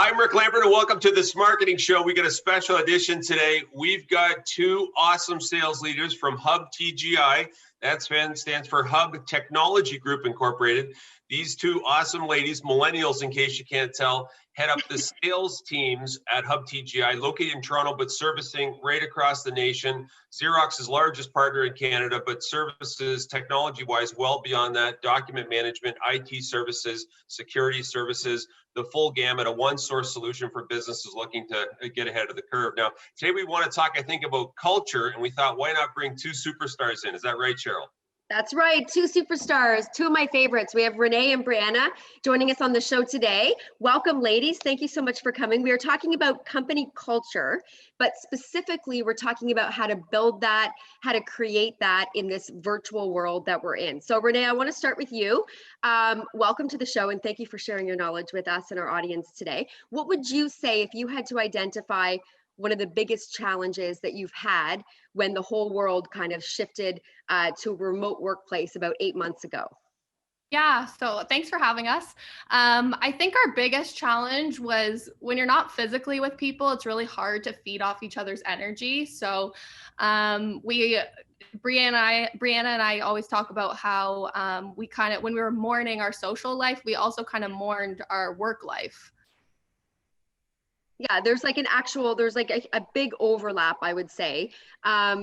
I'm Rick Lambert, and welcome to the Smarketing Show. We got a special edition today. We've got two awesome sales leaders from Hub TGI. That stands for Hub Technology Group Incorporated. These two awesome ladies, millennials in case you can't tell, head up the sales teams at Hub TGI, located in Toronto, but servicing right across the nation. Xerox's largest partner in Canada, but services technology-wise well beyond that. Document management, IT services, security services, the full gamut, a one-source solution for businesses looking to get ahead of the curve. Now, today we want to talk, I think, about culture, and we thought, why not bring two superstars in? Is that right, Cheryl? That's right, two superstars, two of my favorites. We have Renee and Brianna joining us on the show today. Welcome, ladies. Thank you so much for coming. We are talking about company culture, but specifically we're talking about how to build that, how to create that in this virtual world that we're in. So Renee, I want to start with you. Welcome to the show, and thank you for sharing your knowledge with us and our audience today. What would you say if you had to identify one of the biggest challenges that you've had when the whole world kind of shifted to a remote workplace about 8 months ago? Yeah, so thanks for having us. I think our biggest challenge was when you're not physically with people, it's really hard to feed off each other's energy. So Brianna and I always talk about how we kind of, when we were mourning our social life, we also kind of mourned our work life. Yeah, there's like a big overlap, I would say,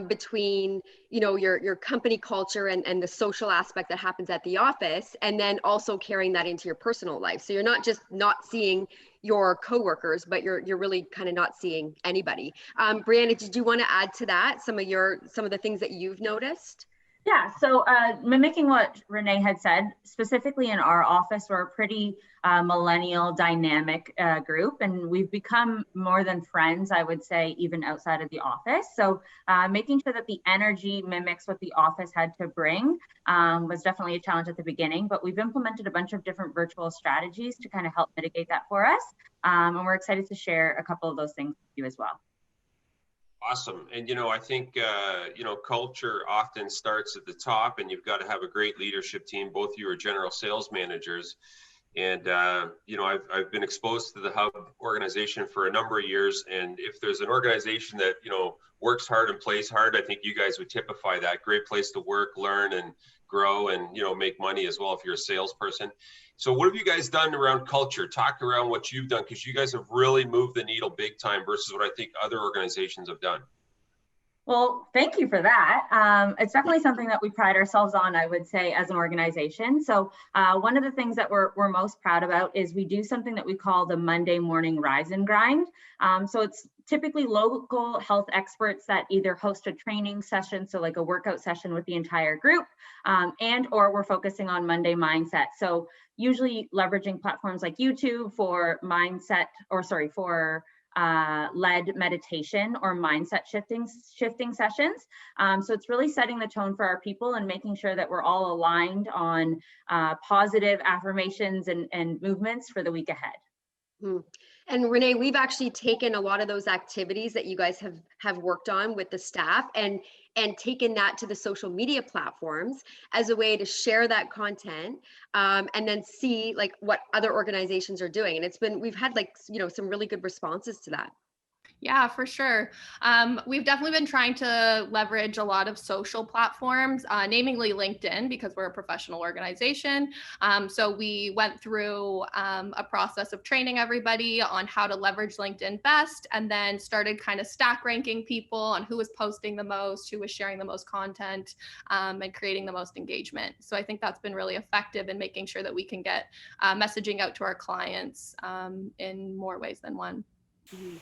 between, you know, your company culture and the social aspect that happens at the office, and then also carrying that into your personal life. So you're not just not seeing your coworkers, but you're really kind of not seeing anybody. Brianna, did you want to add to that some of the things that you've noticed? Yeah, so mimicking what Renee had said, specifically in our office, we're a pretty millennial dynamic group, and we've become more than friends, I would say, even outside of the office. So making sure that the energy mimics what the office had to bring was definitely a challenge at the beginning, but we've implemented a bunch of different virtual strategies to kind of help mitigate that for us. And we're excited to share a couple of those things with you as well. Awesome. And, you know, I think, culture often starts at the top, and you've got to have a great leadership team. Both of you are general sales managers. And, I've been exposed to the Hub organization for a number of years. And if there's an organization that, works hard and plays hard, I think you guys would typify that. Great place to work, learn, and grow, and, make money as well if you're a salesperson. So what have you guys done around culture? Talk around what you've done, because you guys have really moved the needle big time versus what I think other organizations have done. Well, thank you for that. It's definitely something that we pride ourselves on, I would say, as an organization. So one of the things that we're most proud about is we do something that we call the Monday morning rise and grind. So it's typically local health experts that either host a training session, so like a workout session with the entire group, and or we're focusing on Monday mindset. So usually leveraging platforms like YouTube for led meditation or mindset shifting sessions. So it's really setting the tone for our people and making sure that we're all aligned on positive affirmations and movements for the week ahead. And Renee, we've actually taken a lot of those activities that you guys have worked on with the staff and taken that to the social media platforms as a way to share that content and then see like what other organizations are doing. And we've had some really good responses to that. Yeah, for sure. We've definitely been trying to leverage a lot of social platforms, namely LinkedIn, because we're a professional organization. So we went through a process of training everybody on how to leverage LinkedIn best, and then started kind of stack ranking people on who was posting the most, who was sharing the most content, and creating the most engagement. So I think that's been really effective in making sure that we can get messaging out to our clients in more ways than one.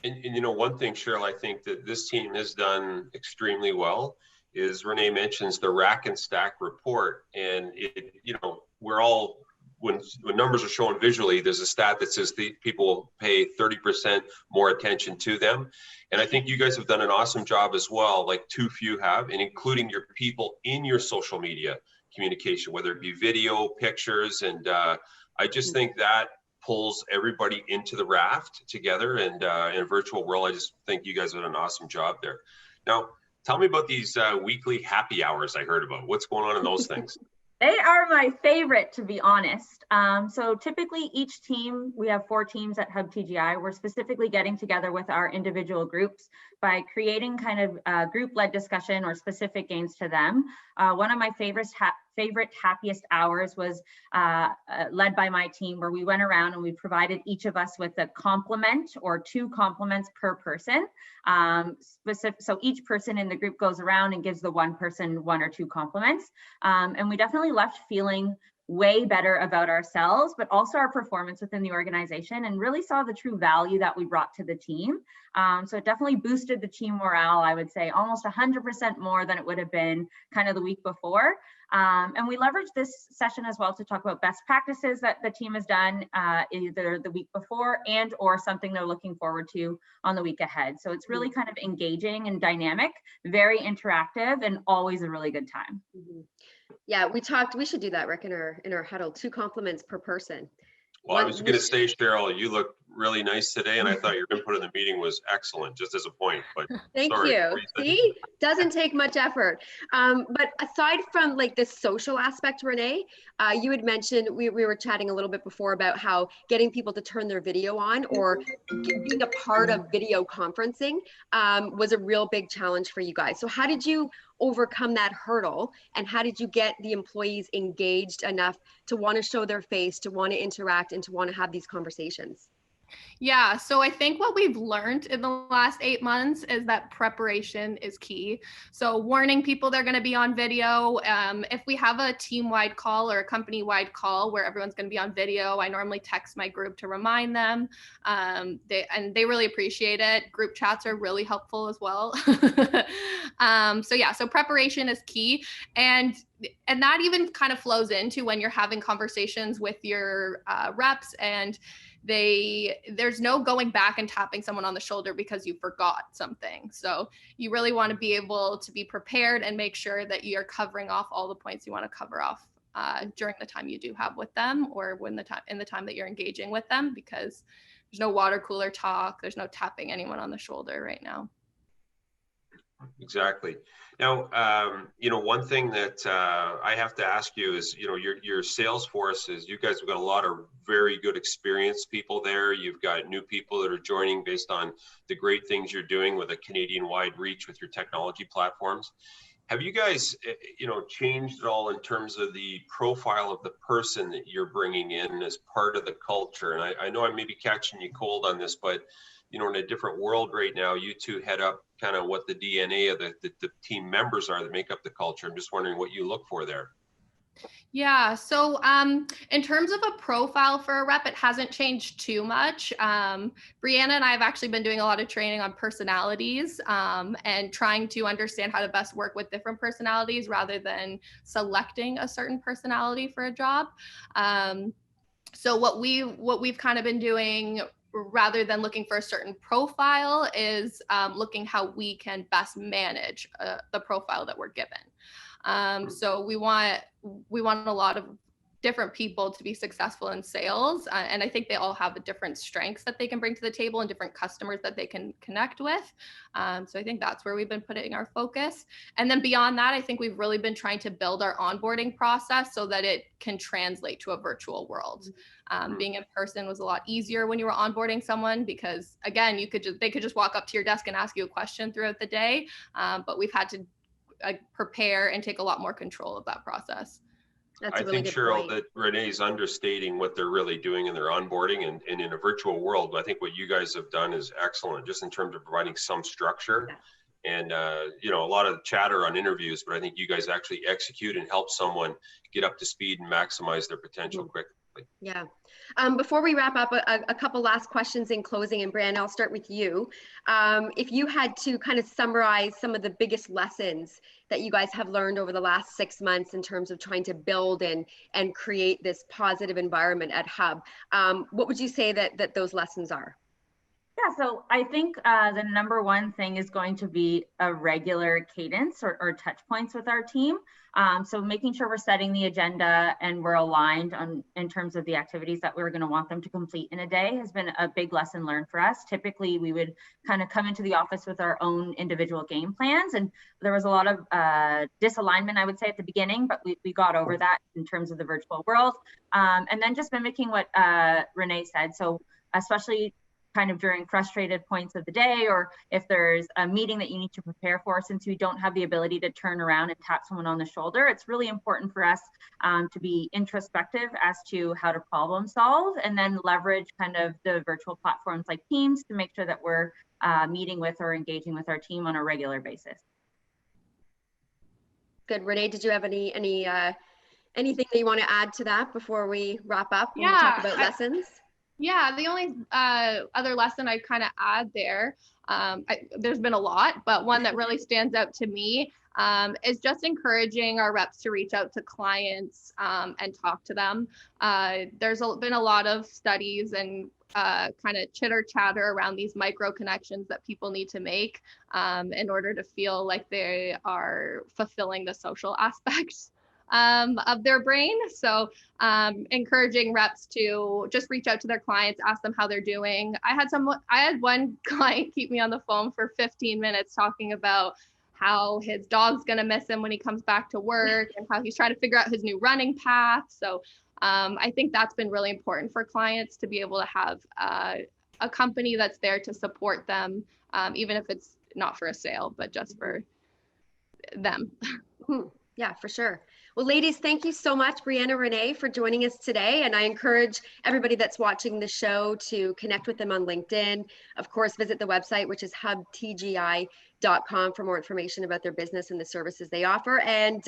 And one thing, Cheryl, I think that this team has done extremely well is Renee mentions the rack and stack report. And we're all, when numbers are shown visually, there's a stat that says the people pay 30% more attention to them. And I think you guys have done an awesome job as well, like too few have, and including your people in your social media communication, whether it be video, pictures. And I just think that pulls everybody into the raft together, and in a virtual world, I just think you guys have done an awesome job there. Now, tell me about these weekly happy hours I heard about. What's going on in those things? They are my favorite, to be honest. So typically each team, we have 4 teams at Hub TGI. We're specifically getting together with our individual groups by creating kind of group-led discussion or specific gains to them. One of my favorite happiest hours was led by my team, where we went around and we provided each of us with a compliment or 2 compliments per person. So each person in the group goes around and gives the one person 1 or 2 compliments. And we definitely left feeling way better about ourselves, but also our performance within the organization, and really saw the true value that we brought to the team. So it definitely boosted the team morale, I would say almost 100% more than it would have been kind of the week before. And we leveraged this session as well to talk about best practices that the team has done either the week before and or something they're looking forward to on the week ahead. So it's really kind of engaging and dynamic, very interactive, and always a really good time. Mm-hmm. Yeah, we should do that, Rick, in our huddle, 2 compliments per person. Well, I was going to say, Cheryl, you look really nice today, and I thought your input in the meeting was excellent, just as a point. But thank you. See, doesn't take much effort. But aside from like the social aspect, Renee, you had mentioned, we were chatting a little bit before about how getting people to turn their video on or being a part of video conferencing was a real big challenge for you guys. So how did you overcome that hurdle, and how did you get the employees engaged enough to want to show their face, to want to interact, and to want to have these conversations? Yeah, so I think what we've learned in the last 8 months is that preparation is key. So warning people they're going to be on video. If we have a team-wide call or a company-wide call where everyone's going to be on video, I normally text my group to remind them. They really appreciate it. Group chats are really helpful as well. So preparation is key. And that even kind of flows into when you're having conversations with your reps, and there's no going back and tapping someone on the shoulder because you forgot something. So you really want to be able to be prepared and make sure that you're covering off all the points you want to cover off during the time you do have with them, or in the time that you're engaging with them, because there's no water cooler talk, there's no tapping anyone on the shoulder right now. Exactly. Now, one thing that I have to ask you is, your sales force is, you guys have got a lot of very good experienced people there. You've got new people that are joining based on the great things you're doing with a Canadian-wide reach with your technology platforms. Have you guys, changed at all in terms of the profile of the person that you're bringing in as part of the culture? And I know I may be catching you cold on this, but in a different world right now, you two head up kind of what the DNA of the team members are that make up the culture. I'm just wondering what you look for there. Yeah, so in terms of a profile for a rep, it hasn't changed too much. Brianna and I have actually been doing a lot of training on personalities and trying to understand how to best work with different personalities rather than selecting a certain personality for a job. So what we've kind of been doing, rather than looking for a certain profile, is looking how we can best manage the profile that we're given. So we want a lot of different people to be successful in sales. And I think they all have different strengths that they can bring to the table and different customers that they can connect with. So I think that's where we've been putting our focus. And then beyond that, I think we've really been trying to build our onboarding process so that it can translate to a virtual world. Being in person was a lot easier when you were onboarding someone, because again, they could just walk up to your desk and ask you a question throughout the day. But we've had to prepare and take a lot more control of that process. That's I think, Cheryl, that Renee's understating what they're really doing in their onboarding, and in a virtual world. I think what you guys have done is excellent, just in terms of providing some structure. And, a lot of chatter on interviews, but I think you guys actually execute and help someone get up to speed and maximize their potential quickly. Yeah. Before we wrap up, a couple last questions in closing, and Brianna, I'll start with you. If you had to kind of summarize some of the biggest lessons that you guys have learned over the last 6 months in terms of trying to build and create this positive environment at Hub, what would you say that those lessons are? Yeah, so I think the number one thing is going to be a regular cadence or touch points with our team. So making sure we're setting the agenda and we're aligned on in terms of the activities that we're going to want them to complete in a day has been a big lesson learned for us. Typically, we would kind of come into the office with our own individual game plans, and there was a lot of disalignment, I would say, at the beginning, but we got over that in terms of the virtual world. And then just mimicking what Renee said. So especially kind of during frustrated points of the day, or if there's a meeting that you need to prepare for, since we don't have the ability to turn around and tap someone on the shoulder, it's really important for us to be introspective as to how to problem solve, and then leverage kind of the virtual platforms like Teams to make sure that we're meeting with or engaging with our team on a regular basis. Good. Renee, did you have anything that you want to add to that before we wrap up when we Yeah, talk about lessons? Yeah, the only other lesson I'd kind of add there, there's been a lot, but one that really stands out to me is just encouraging our reps to reach out to clients and talk to them. There's been a lot of studies and kind of chitter chatter around these micro connections that people need to make in order to feel like they are fulfilling the social aspects of their brain. So encouraging reps to just reach out to their clients, ask them how they're doing. I had one client keep me on the phone for 15 minutes talking about how his dog's going to miss him when he comes back to work and how he's trying to figure out his new running path. So I think that's been really important for clients to be able to have a company that's there to support them, even if it's not for a sale, but just for them. Yeah, for sure. Well, ladies, thank you so much, Brianna, Renee, for joining us today. And I encourage everybody that's watching the show to connect with them on LinkedIn. Of course, visit the website, which is hubtgi.com for more information about their business and the services they offer. And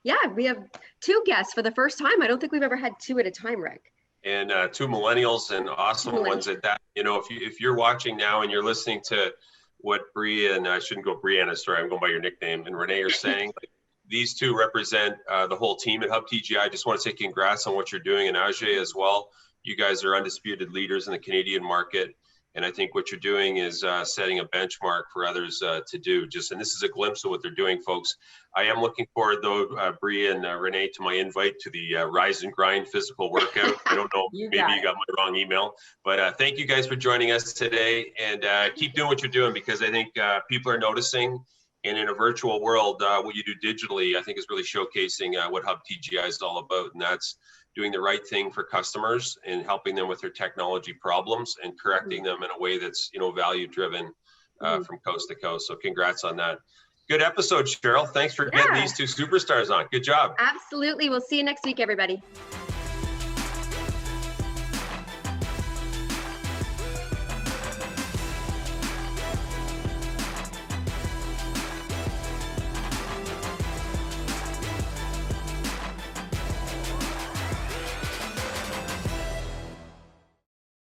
yeah, we have 2 guests for the first time. I don't think we've ever had 2 at a time, Rick. And 2 millennials and awesome ones at that. You know, if you're watching now and you're listening to what Bria and I shouldn't go Brianna, sorry, I'm going by your nickname, and Renee are saying, like, these 2 represent the whole team at Hub TGI. I just want to say congrats on what you're doing, and Ajay as well. You guys are undisputed leaders in the Canadian market. And I think what you're doing is setting a benchmark for others to do. And this is a glimpse of what they're doing, folks. I am looking forward, though, Bria and Renee, to my invite to the Rise and Grind physical workout. I don't know, maybe you got my wrong email. But thank you guys for joining us today. And keep doing what you're doing, because I think people are noticing. And in a virtual world, what you do digitally, I think, is really showcasing what Hub TGI is all about. And that's doing the right thing for customers and helping them with their technology problems and correcting them in a way that's, value driven from coast to coast. So congrats on that. Good episode, Cheryl. Thanks for getting these 2 superstars on. Good job. Absolutely. We'll see you next week, everybody.